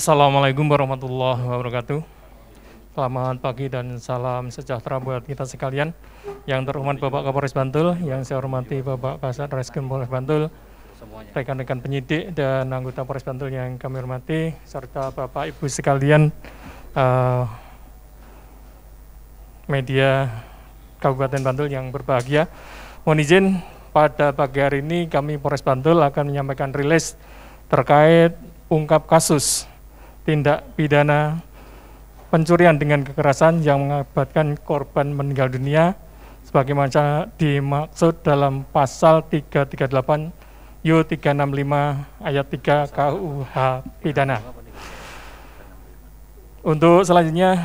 Assalamualaikum warahmatullahi wabarakatuh. Selamat pagi dan salam sejahtera buat kita sekalian. Yang terhormat Bapak Kapolres Bantul, yang saya hormati Bapak Kasat Reskrim Polres Bantul, rekan-rekan penyidik dan anggota Polres Bantul yang kami hormati, serta Bapak Ibu sekalian media Kabupaten Bantul yang berbahagia. Mohon izin, pada pagi hari ini kami Polres Bantul akan menyampaikan rilis terkait ungkap kasus tindak pidana pencurian dengan kekerasan yang mengakibatkan korban meninggal dunia sebagaimana dimaksud dalam pasal 338 U 365 ayat 3 KUH pidana. Untuk selanjutnya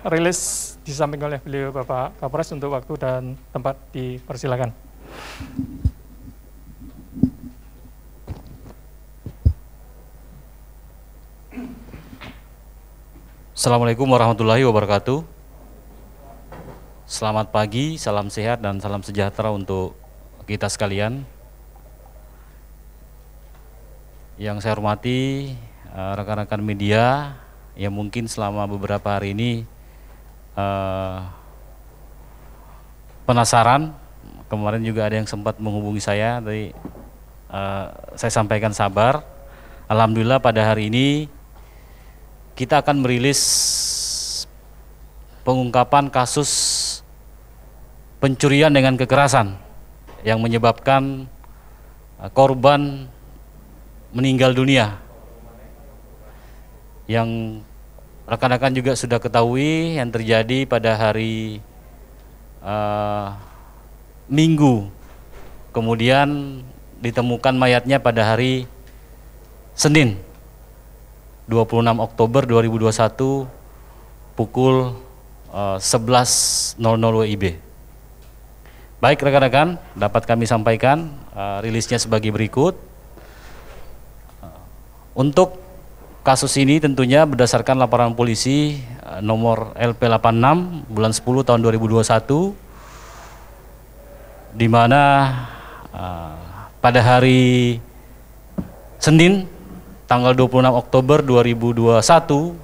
rilis disampaikan oleh beliau Bapak Kapolres untuk waktu dan tempat dipersilakan. Assalamualaikum warahmatullahi wabarakatuh. Selamat pagi, salam sehat dan salam sejahtera untuk kita sekalian. Yang saya hormati rekan-rekan media yang mungkin selama beberapa hari ini penasaran. Kemarin juga ada yang sempat menghubungi saya, tapi saya sampaikan sabar. Alhamdulillah pada hari ini kita akan merilis pengungkapan kasus pencurian dengan kekerasan yang menyebabkan korban meninggal dunia. Yang rekan-rekan juga sudah ketahui yang terjadi pada hari Minggu, kemudian ditemukan mayatnya pada hari Senin 26 Oktober 2021 pukul 11.00 WIB. Baik rekan-rekan, dapat kami sampaikan rilisnya sebagai berikut. Untuk kasus ini tentunya berdasarkan laporan polisi nomor LP86 bulan 10 tahun 2021, di mana pada hari Senin tanggal 26 Oktober 2021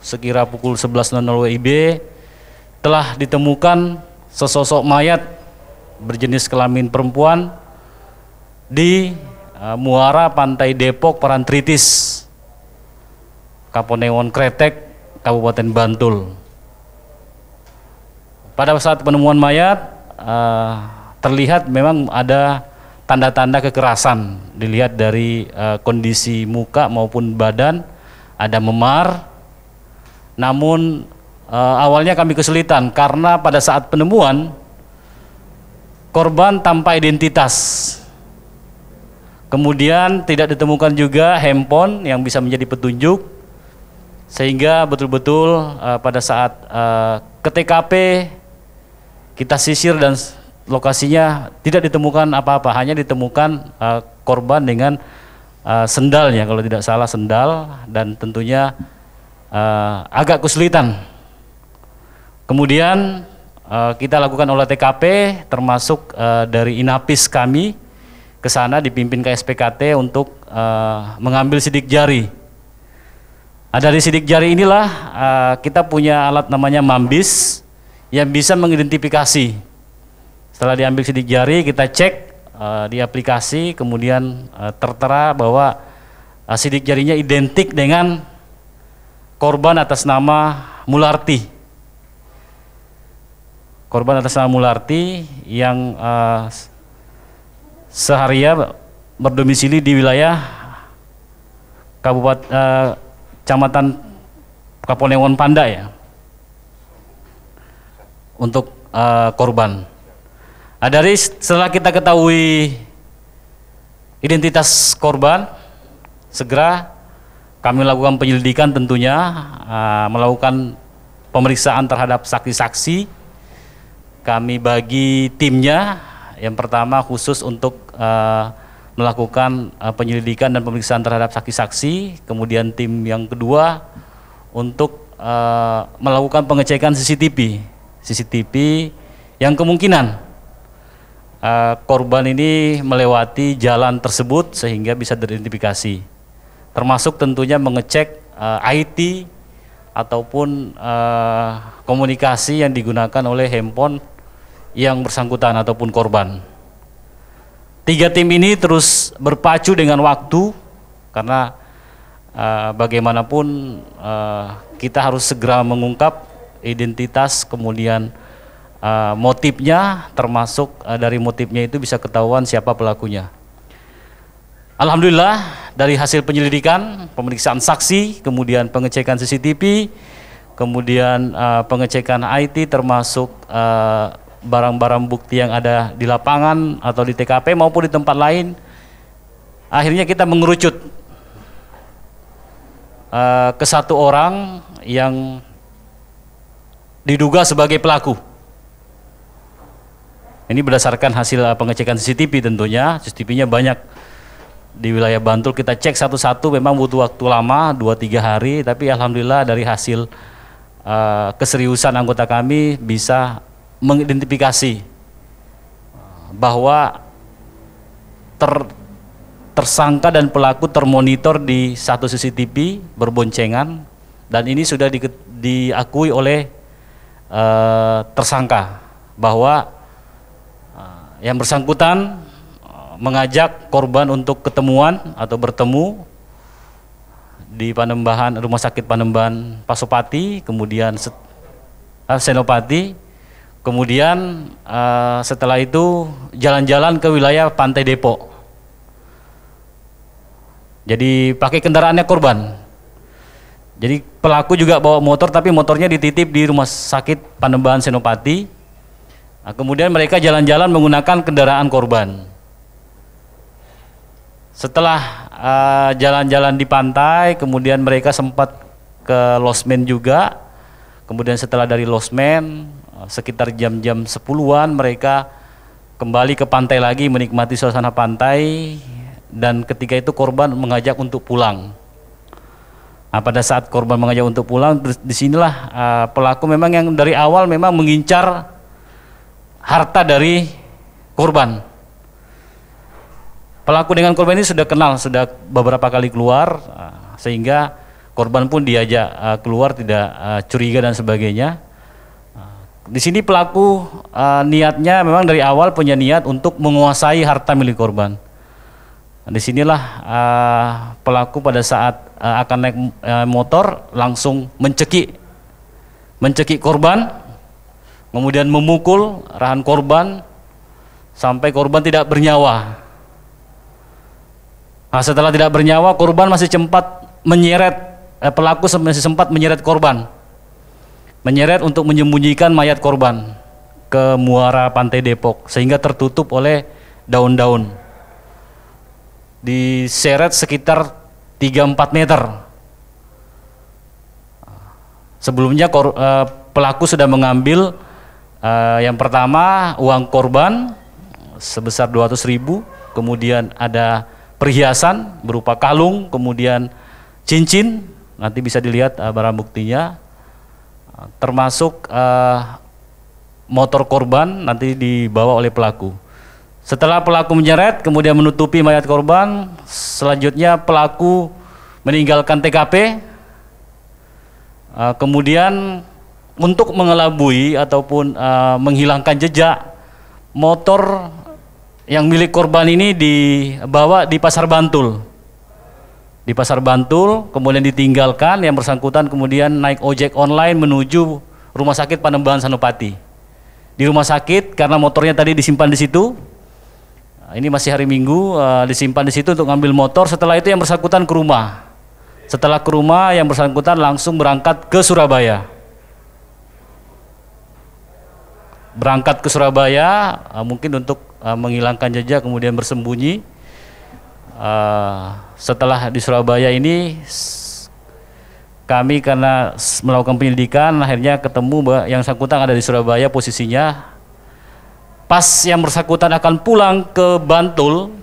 sekira pukul 11.00 WIB telah ditemukan sesosok mayat berjenis kelamin perempuan di muara pantai Depok Parantritis, Kaponewon Kretek, Kabupaten Bantul. Pada saat penemuan mayat terlihat memang ada tanda-tanda kekerasan, dilihat dari kondisi muka maupun badan, ada memar. Namun awalnya kami kesulitan karena pada saat penemuan korban tanpa identitas. Kemudian tidak ditemukan juga handphone yang bisa menjadi petunjuk, sehingga betul-betul pada saat ke TKP kita sisir dan lokasinya tidak ditemukan apa-apa, hanya ditemukan korban dengan sendalnya, kalau tidak salah sendal, dan tentunya agak kesulitan. Kemudian kita lakukan olah TKP, termasuk dari Inapis kami ke sana dipimpin KSPKT untuk mengambil sidik jari. Dari sidik jari inilah kita punya alat namanya Mambis yang bisa mengidentifikasi. Setelah diambil sidik jari, kita cek di aplikasi, kemudian tertera bahwa sidik jarinya identik dengan korban atas nama Mularti. Korban atas nama Mularti yang seharian berdomisili di wilayah Kabupaten Kecamatan Kaponewon Panda ya. Untuk korban. Dari setelah kita ketahui identitas korban, segera kami lakukan penyelidikan, tentunya melakukan pemeriksaan terhadap saksi-saksi. Kami bagi timnya, yang pertama khusus untuk melakukan penyelidikan dan pemeriksaan terhadap saksi-saksi, kemudian tim yang kedua untuk melakukan pengecekan CCTV yang kemungkinan korban ini melewati jalan tersebut sehingga bisa teridentifikasi, termasuk tentunya mengecek IT ataupun komunikasi yang digunakan oleh handphone yang bersangkutan ataupun korban. 3 tim ini terus berpacu dengan waktu karena bagaimanapun kita harus segera mengungkap identitas, kemudian motifnya, termasuk dari motifnya itu bisa ketahuan siapa pelakunya. Alhamdulillah dari hasil penyelidikan, pemeriksaan saksi, kemudian pengecekan CCTV, kemudian pengecekan IT termasuk barang-barang bukti yang ada di lapangan atau di TKP maupun di tempat lain, akhirnya kita mengerucut ke 1 orang yang diduga sebagai pelaku. Ini berdasarkan hasil pengecekan CCTV tentunya. CCTV-nya banyak di wilayah Bantul, kita cek satu-satu, memang butuh waktu lama 2-3 hari, tapi alhamdulillah dari hasil keseriusan anggota kami bisa mengidentifikasi bahwa tersangka dan pelaku termonitor di satu CCTV berboncengan, dan ini sudah diakui oleh tersangka bahwa yang bersangkutan mengajak korban untuk ketemuan atau bertemu di Panembahan, Rumah Sakit Panembahan Pasopati, kemudian Senopati, kemudian setelah itu jalan-jalan ke wilayah Pantai Depok. Jadi pakai kendaraannya korban. Jadi pelaku juga bawa motor, tapi motornya dititip di Rumah Sakit Panembahan Senopati. Nah, kemudian mereka jalan-jalan menggunakan kendaraan korban. Setelah jalan-jalan di pantai, kemudian mereka sempat ke losmen juga. Kemudian setelah dari losmen, sekitar jam-jam 10-an mereka kembali ke pantai lagi menikmati suasana pantai, dan ketika itu korban mengajak untuk pulang. Nah, pada saat korban mengajak untuk pulang, disinilah pelaku memang yang dari awal memang mengincar harta dari korban. Pelaku dengan korban ini sudah kenal, sudah beberapa kali keluar, sehingga korban pun diajak keluar, tidak curiga dan sebagainya. Di sini pelaku niatnya memang dari awal punya niat untuk menguasai harta milik korban. Disinilah pelaku pada saat akan naik motor langsung mencekik korban, kemudian memukul rahang korban sampai korban tidak bernyawa. Nah, setelah tidak bernyawa, korban masih sempat menyeret, pelaku masih sempat menyeret korban, menyeret untuk menyembunyikan mayat korban ke muara Pantai Depok, sehingga tertutup oleh daun-daun. Diseret sekitar 3-4 meter. Sebelumnya pelaku sudah mengambil yang pertama uang korban sebesar 200.000, kemudian ada perhiasan berupa kalung, kemudian cincin, nanti bisa dilihat barang buktinya, termasuk motor korban nanti dibawa oleh pelaku. Setelah pelaku menyeret, kemudian menutupi mayat korban, selanjutnya pelaku meninggalkan TKP, kemudian untuk mengelabui ataupun menghilangkan jejak, motor yang milik korban ini dibawa di Pasar Bantul. Di Pasar Bantul, kemudian ditinggalkan, yang bersangkutan kemudian naik ojek online menuju Rumah Sakit Panembahan Senopati. Di rumah sakit, karena motornya tadi disimpan di situ, ini masih hari Minggu, disimpan di situ untuk ngambil motor. Setelah itu yang bersangkutan ke rumah. Setelah ke rumah, yang bersangkutan langsung berangkat ke Surabaya. Berangkat ke Surabaya, mungkin untuk menghilangkan jejak, kemudian bersembunyi. Setelah di Surabaya ini, kami karena melakukan penyelidikan, akhirnya ketemu bahwa yang bersangkutan ada di Surabaya posisinya. Pas yang bersangkutan akan pulang ke Bantul,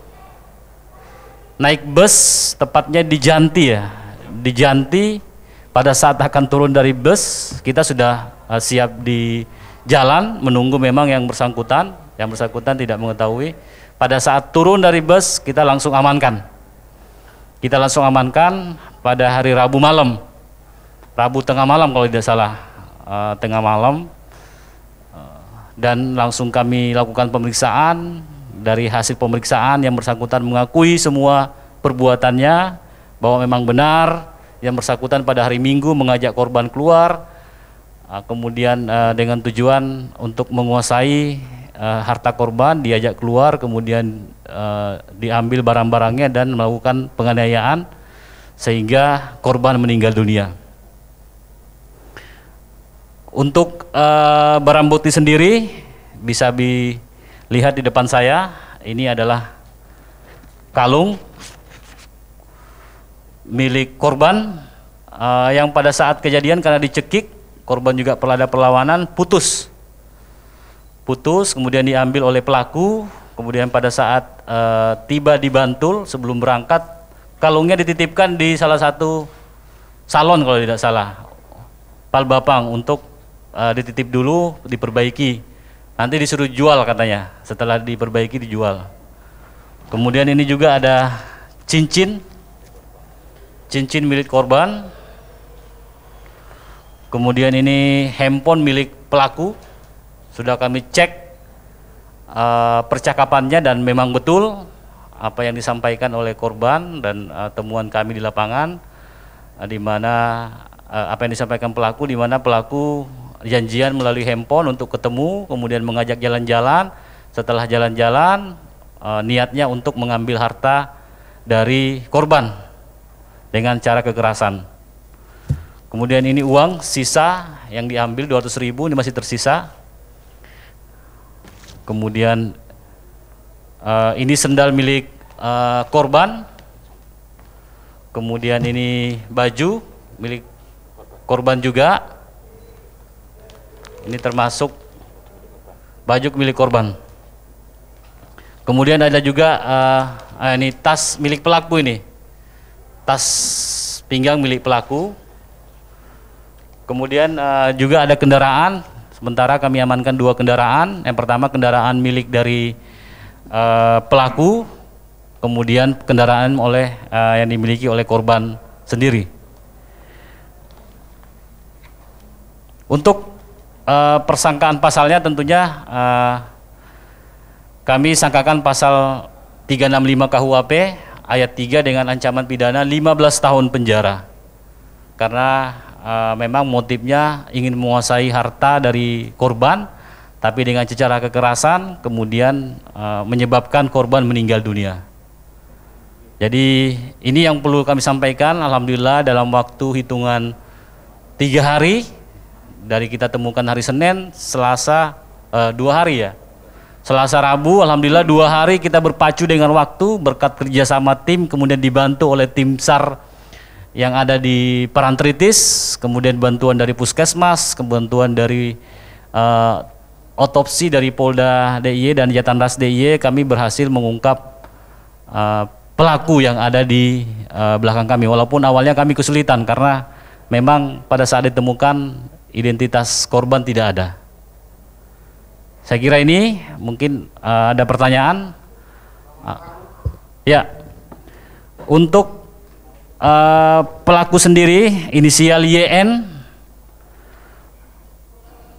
naik bus, tepatnya di Janti ya. Di Janti, pada saat akan turun dari bus, kita sudah siap di jalan, menunggu memang yang bersangkutan tidak mengetahui. Pada saat turun dari bus, kita langsung amankan. Kita langsung amankan pada hari Rabu malam. Rabu tengah malam kalau tidak salah, tengah malam, dan langsung kami lakukan pemeriksaan. Dari hasil pemeriksaan yang bersangkutan mengakui semua perbuatannya, bahwa memang benar yang bersangkutan pada hari Minggu mengajak korban keluar, kemudian dengan tujuan untuk menguasai harta korban, diajak keluar, kemudian diambil barang-barangnya dan melakukan penganiayaan sehingga korban meninggal dunia. Untuk barang bukti sendiri bisa dilihat di depan saya. Ini adalah kalung milik korban yang pada saat kejadian karena dicekik, korban juga ada perlawanan, putus, kemudian diambil oleh pelaku. Kemudian pada saat tiba di Bantul sebelum berangkat, kalungnya dititipkan di salah satu salon kalau tidak salah, Palbapang, untuk dititip dulu, diperbaiki, nanti disuruh jual katanya, setelah diperbaiki dijual. Kemudian ini juga ada cincin milik korban. Kemudian ini handphone milik pelaku, sudah kami cek percakapannya dan memang betul apa yang disampaikan oleh korban dan temuan kami di lapangan, di mana apa yang disampaikan pelaku, di mana pelaku janjian melalui handphone untuk ketemu, kemudian mengajak jalan-jalan. Setelah jalan-jalan, niatnya untuk mengambil harta dari korban dengan cara kekerasan. Kemudian ini uang sisa yang diambil 200.000, ini masih tersisa. Kemudian ini sendal milik korban. Kemudian ini baju milik korban juga. Ini termasuk baju milik korban. Kemudian ada juga ini tas milik pelaku, ini tas pinggang milik pelaku. Kemudian juga ada kendaraan. Sementara kami amankan 2 kendaraan. Yang pertama kendaraan milik dari pelaku, kemudian kendaraan yang dimiliki oleh korban sendiri. Untuk persangkaan pasalnya tentunya kami sangkakan pasal 365 KUHP ayat 3 dengan ancaman pidana 15 tahun penjara. Karena memang motifnya ingin menguasai harta dari korban, tapi dengan cara kekerasan kemudian menyebabkan korban meninggal dunia. Jadi ini yang perlu kami sampaikan. Alhamdulillah dalam waktu hitungan 3 hari, dari kita temukan hari Senin, Selasa, 2 hari ya, Selasa, Rabu, alhamdulillah 2 hari kita berpacu dengan waktu berkat kerjasama tim, kemudian dibantu oleh tim SAR yang ada di Parantritis, kemudian bantuan dari Puskesmas, bantuan dari otopsi dari Polda DIY dan Jatanras DIY. Kami berhasil mengungkap pelaku yang ada di belakang kami, walaupun awalnya kami kesulitan karena memang pada saat ditemukan identitas korban tidak ada. Saya kira ini mungkin ada pertanyaan. Ya, untuk pelaku sendiri inisial YN,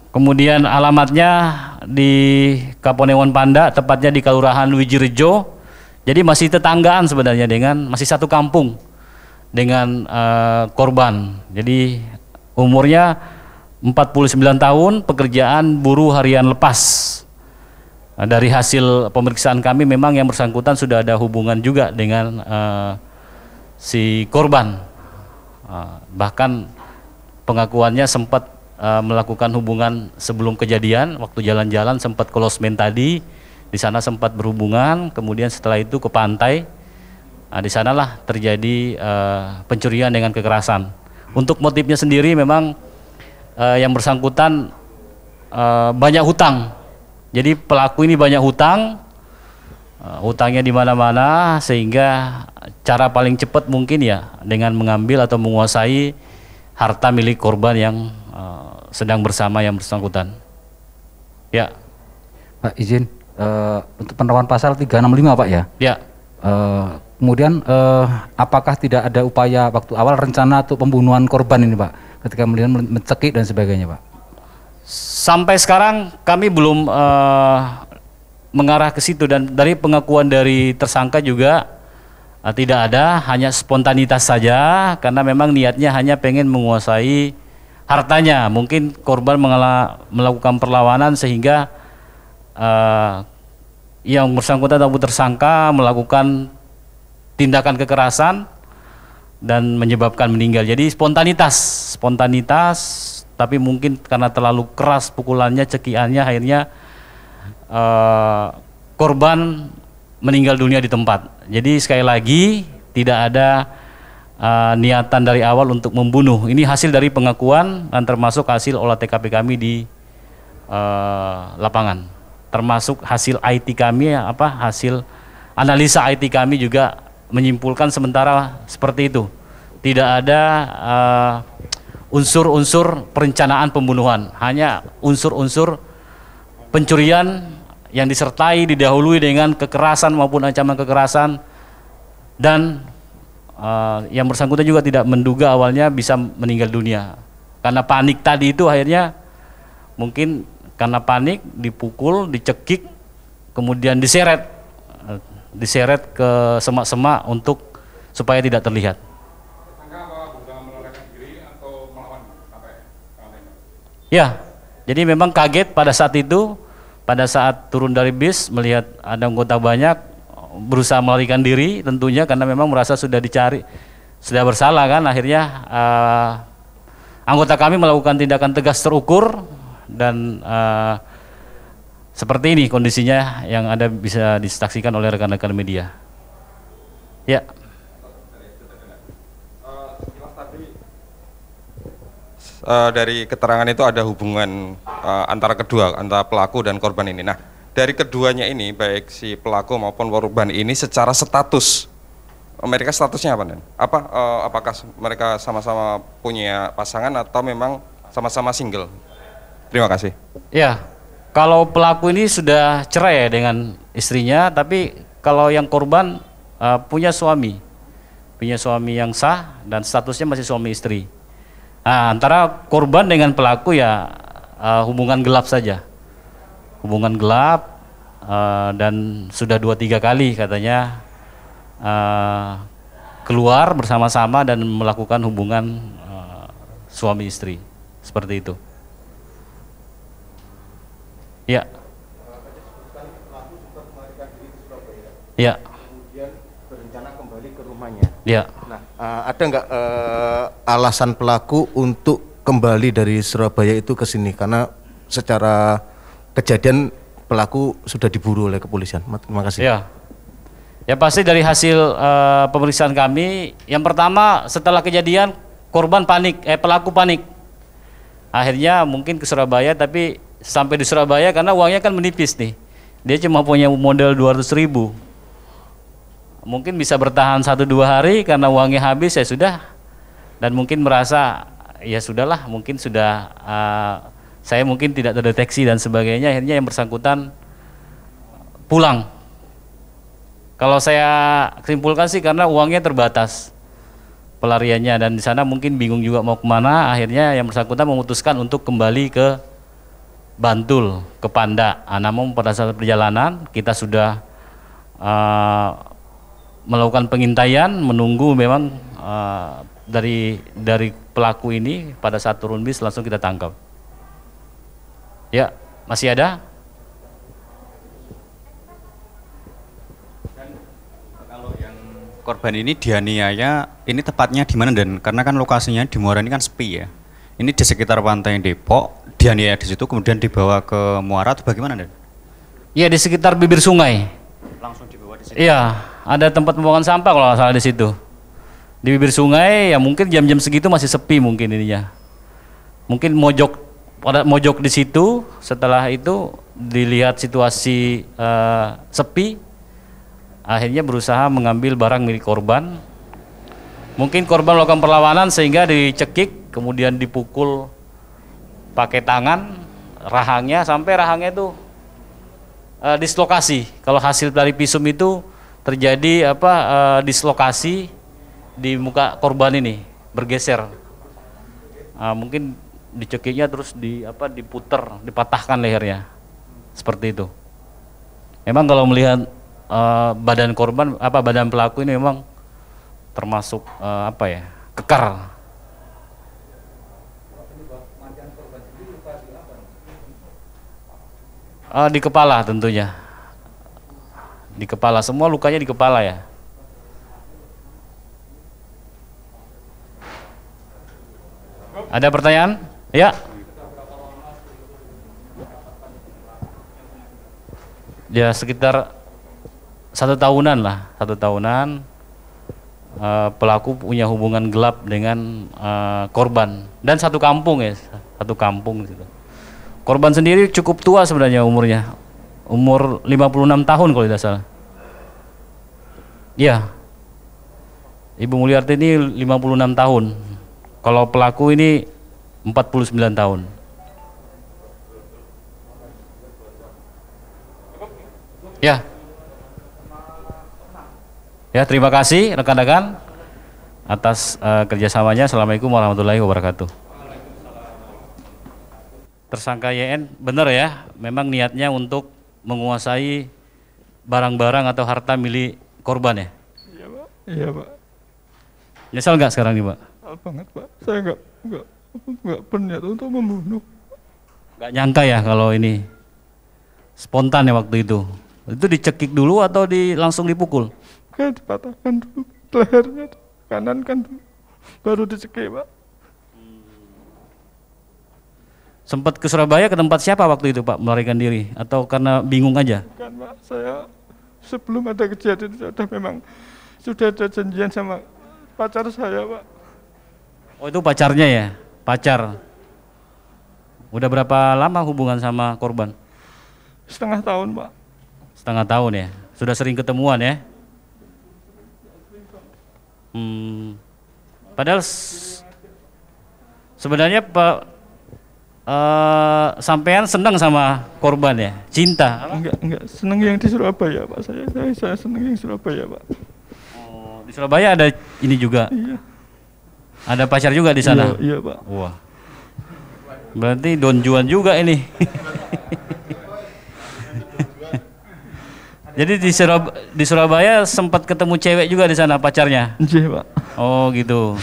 kemudian alamatnya di Kaponewan Panda, tepatnya di Kelurahan Wijirejo. Jadi masih tetanggaan sebenarnya, masih satu kampung dengan korban. Jadi umurnya 49 tahun, pekerjaan buruh harian lepas. Dari hasil pemeriksaan kami memang yang bersangkutan sudah ada hubungan juga dengan si korban. Bahkan pengakuannya sempat melakukan hubungan sebelum kejadian, waktu jalan-jalan sempat ke losmen tadi, di sana sempat berhubungan, kemudian setelah itu ke pantai. Di sanalah terjadi pencurian dengan kekerasan. Untuk motifnya sendiri memang yang bersangkutan banyak hutang. Jadi pelaku ini banyak hutang, hutangnya di mana-mana, sehingga cara paling cepat mungkin ya dengan mengambil atau menguasai harta milik korban yang sedang bersama yang bersangkutan. Ya, Pak izin untuk penerapan pasal 365 Pak ya. Ya. Kemudian apakah tidak ada upaya waktu awal rencana untuk pembunuhan korban ini Pak? ketika melihat mencekik dan sebagainya, Pak? Sampai sekarang kami belum mengarah ke situ, dan dari pengakuan dari tersangka juga tidak ada, hanya spontanitas saja karena memang niatnya hanya pengen menguasai hartanya. Mungkin korban melakukan perlawanan sehingga yang bersangkutan atau tersangka melakukan tindakan kekerasan dan menyebabkan meninggal. Jadi spontanitas, tapi mungkin karena terlalu keras pukulannya, cekiannya, akhirnya korban meninggal dunia di tempat. Jadi sekali lagi tidak ada niatan dari awal untuk membunuh. Ini hasil dari pengakuan dan termasuk hasil olah TKP kami di lapangan. Termasuk hasil IT kami, hasil analisa IT kami juga menyimpulkan sementara seperti itu. Tidak ada unsur-unsur perencanaan pembunuhan, hanya unsur-unsur pencurian yang disertai didahului dengan kekerasan maupun ancaman kekerasan, dan yang bersangkutan juga tidak menduga awalnya bisa meninggal dunia karena panik tadi itu. Akhirnya mungkin karena panik dipukul, dicekik, kemudian diseret ke semak-semak untuk supaya tidak terlihat. Ya, jadi memang kaget pada saat itu. Pada saat turun dari bis melihat ada anggota banyak, berusaha melarikan diri tentunya karena memang merasa sudah dicari, sudah bersalah kan. Akhirnya anggota kami melakukan tindakan tegas terukur, dan seperti ini kondisinya yang ada bisa disaksikan oleh rekan-rekan media. Ya. Dari keterangan itu ada hubungan antara pelaku dan korban ini. Nah, dari keduanya ini, baik si pelaku maupun korban ini secara status, mereka statusnya apa, Dan? Apakah mereka sama-sama punya pasangan atau memang sama-sama single? Terima kasih. Ya, kalau pelaku ini sudah cerai ya dengan istrinya, tapi kalau yang korban punya suami yang sah dan statusnya masih suami istri. Nah, antara korban dengan pelaku ya hubungan gelap saja, hubungan gelap, dan sudah 2-3 kali katanya keluar bersama-sama dan melakukan hubungan suami istri, seperti itu. Ya. Ya. Kemudian berencana kembali ke rumahnya. Ya. Nah, ada nggak alasan pelaku untuk kembali dari Surabaya itu ke sini? Karena secara kejadian pelaku sudah diburu oleh kepolisian. Terima kasih. Ya, ya pasti dari hasil pemeriksaan kami, yang pertama setelah kejadian korban panik, pelaku panik. Akhirnya mungkin ke Surabaya, tapi sampai di Surabaya karena uangnya kan menipis nih. Dia cuma punya modal 200.000. Mungkin bisa bertahan 1-2 hari karena uangnya habis, ya sudah, dan mungkin merasa ya sudahlah, mungkin sudah saya mungkin tidak terdeteksi dan sebagainya. Akhirnya yang bersangkutan pulang. Kalau saya simpulkan sih karena uangnya terbatas pelariannya, dan di sana mungkin bingung juga mau kemana. Akhirnya yang bersangkutan memutuskan untuk kembali ke Bantul, ke Panda. Namun pada saat perjalanan kita sudah melakukan pengintaian, menunggu memang dari pelaku ini. Pada saat turun bis langsung kita tangkap. Ya, masih ada? Dan kalau yang korban ini dianiaya, ini tepatnya di mana, Dan? Karena kan lokasinya di Muara ini kan sepi ya. Ini di sekitar pantai Depok, dianiaya di situ kemudian dibawa ke Muara atau bagaimana, Dan? Iya, di sekitar bibir sungai. Langsung dibawa di situ. Iya, ada tempat pembuangan sampah kalau nggak salah di situ. Di bibir sungai, ya mungkin jam-jam segitu masih sepi mungkin ininya. Mungkin mojok di situ. Setelah itu dilihat situasi sepi, akhirnya berusaha mengambil barang milik korban. Mungkin korban melakukan perlawanan sehingga dicekik, kemudian dipukul pakai tangan, rahangnya sampai rahangnya itu dislokasi. Kalau hasil dari visum itu terjadi dislokasi di muka korban ini, bergeser. mungkin dicekiknya terus diputer, dipatahkan lehernya, seperti itu. Memang kalau melihat badan korban, badan pelaku ini memang termasuk kekar. Di kepala tentunya, di kepala, semua lukanya di kepala ya. Ada pertanyaan? Ya. Ya sekitar 1 tahunan lah, 1 tahunan. Pelaku punya hubungan gelap dengan korban dan satu kampung ya, satu kampung gitu. Korban sendiri cukup tua sebenarnya umurnya, umur 56 tahun kalau tidak salah. Iya, Ibu Mulyarti ini 56 tahun. Kalau pelaku ini 49 tahun. Ya. Ya, terima kasih rekan-rekan atas kerjasamanya. Assalamualaikum warahmatullahi wabarakatuh. Tersangka YN benar ya, memang niatnya untuk menguasai barang-barang atau harta milik korban ya? Iya Pak. Iya Pak. Nyesal nggak sekarang nih Pak? Nyesal banget Pak. Saya nggak berniat untuk membunuh. Nggak nyangka ya kalau ini spontan ya waktu itu. Itu dicekik dulu atau langsung dipukul? Kayak dipatahkan dulu lehernya kanan kan dulu, baru dicekik Pak. Sempat ke Surabaya, ke tempat siapa waktu itu Pak melarikan diri? Atau karena bingung aja? Bukan Pak, saya sebelum ada kejadian sudah ada janjian sama pacar saya Pak. Oh itu pacarnya ya? Pacar. Udah berapa lama hubungan sama korban? Setengah tahun Pak. Setengah tahun ya? Sudah sering ketemuan ya? Padahal sebenarnya Pak sampean senang sama korban ya, cinta? Enggak, senang yang di Surabaya Pak. Saya senang yang Surabaya Pak. Oh, di Surabaya ada ini juga? Iya. Ada pacar juga di sana? Iya Pak. Wah, berarti Don Juan juga ini. Jadi di Surabaya sempat ketemu cewek juga di sana pacarnya? Iya Pak. Oh gitu.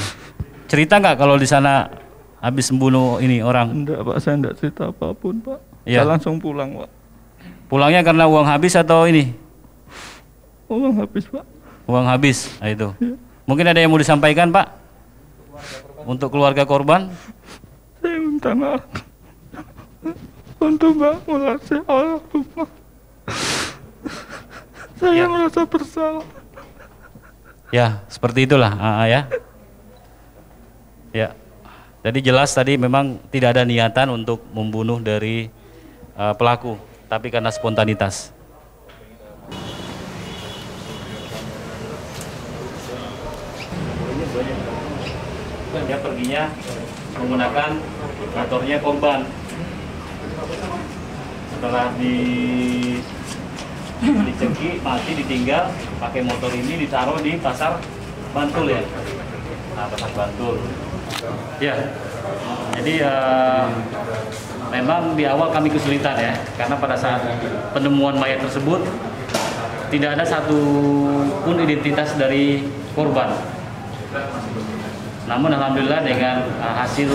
Cerita nggak kalau di sana habis membunuh ini orang? Enggak Pak, saya enggak cerita apapun Pak. Ya. Saya langsung pulang Pak. Pulangnya karena uang habis atau ini? Uang habis Pak. Uang habis, nah itu. Ya. Mungkin ada yang mau disampaikan Pak? Untuk keluarga korban? Saya minta maaf untuk Mbak Mulyarti almarhumah. Saya merasa bersalah. Ya, seperti itulah ya. Ya. Jadi jelas tadi memang tidak ada niatan untuk membunuh dari pelaku, tapi karena spontanitas. Dia perginya menggunakan motornya korban. Setelah dicekik, mati, ditinggal, pakai motor ini ditaruh di pasar Bantul ya. Nah, pasar Bantul. Ya, jadi memang di awal kami kesulitan ya, karena pada saat penemuan mayat tersebut tidak ada satu pun identitas dari korban. Namun alhamdulillah dengan hasil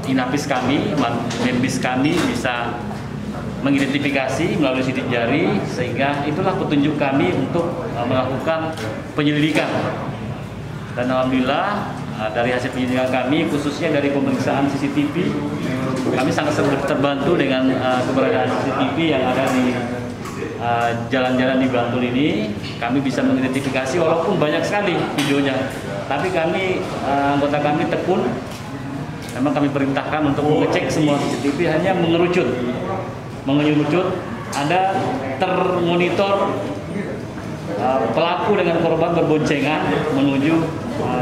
inapis kami, membis kami bisa mengidentifikasi melalui sidik jari, sehingga itulah petunjuk kami untuk melakukan penyelidikan. Dan alhamdulillah dari hasil penyelidikan kami, khususnya dari pemeriksaan CCTV, kami sangat terbantu dengan keberadaan CCTV yang ada di jalan-jalan di Bantul ini. Kami bisa mengidentifikasi walaupun banyak sekali videonya, tapi kami anggota kami tekun. Memang kami perintahkan untuk mengecek semua CCTV, hanya mengerucut ada termonitor pelaku dengan korban berboncengan menuju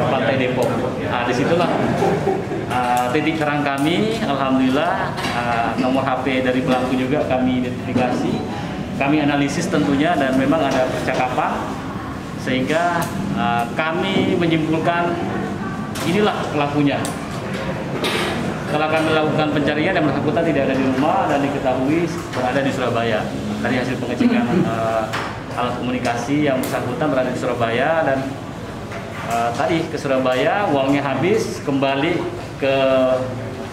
Pantai Depok. Nah, disitulah titik terang kami. Alhamdulillah nomor HP dari pelaku juga kami identifikasi, kami analisis tentunya, dan memang ada percakapan, sehingga kami menyimpulkan inilah pelakunya. setelah kami lakukan pencarian, yang bersangkutan tidak ada di rumah dan diketahui berada di Surabaya. Dari hasil pengecekan alat komunikasi, yang bersangkutan berada di Surabaya dan tadi ke Surabaya, uangnya habis, kembali ke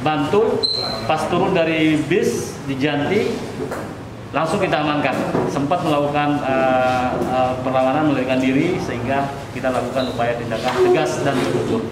Bantul, pas turun dari bis di Janti, langsung kita amankan. Sempat melakukan perlawanan, melarikan diri, sehingga kita lakukan upaya tindakan tegas dan terukur.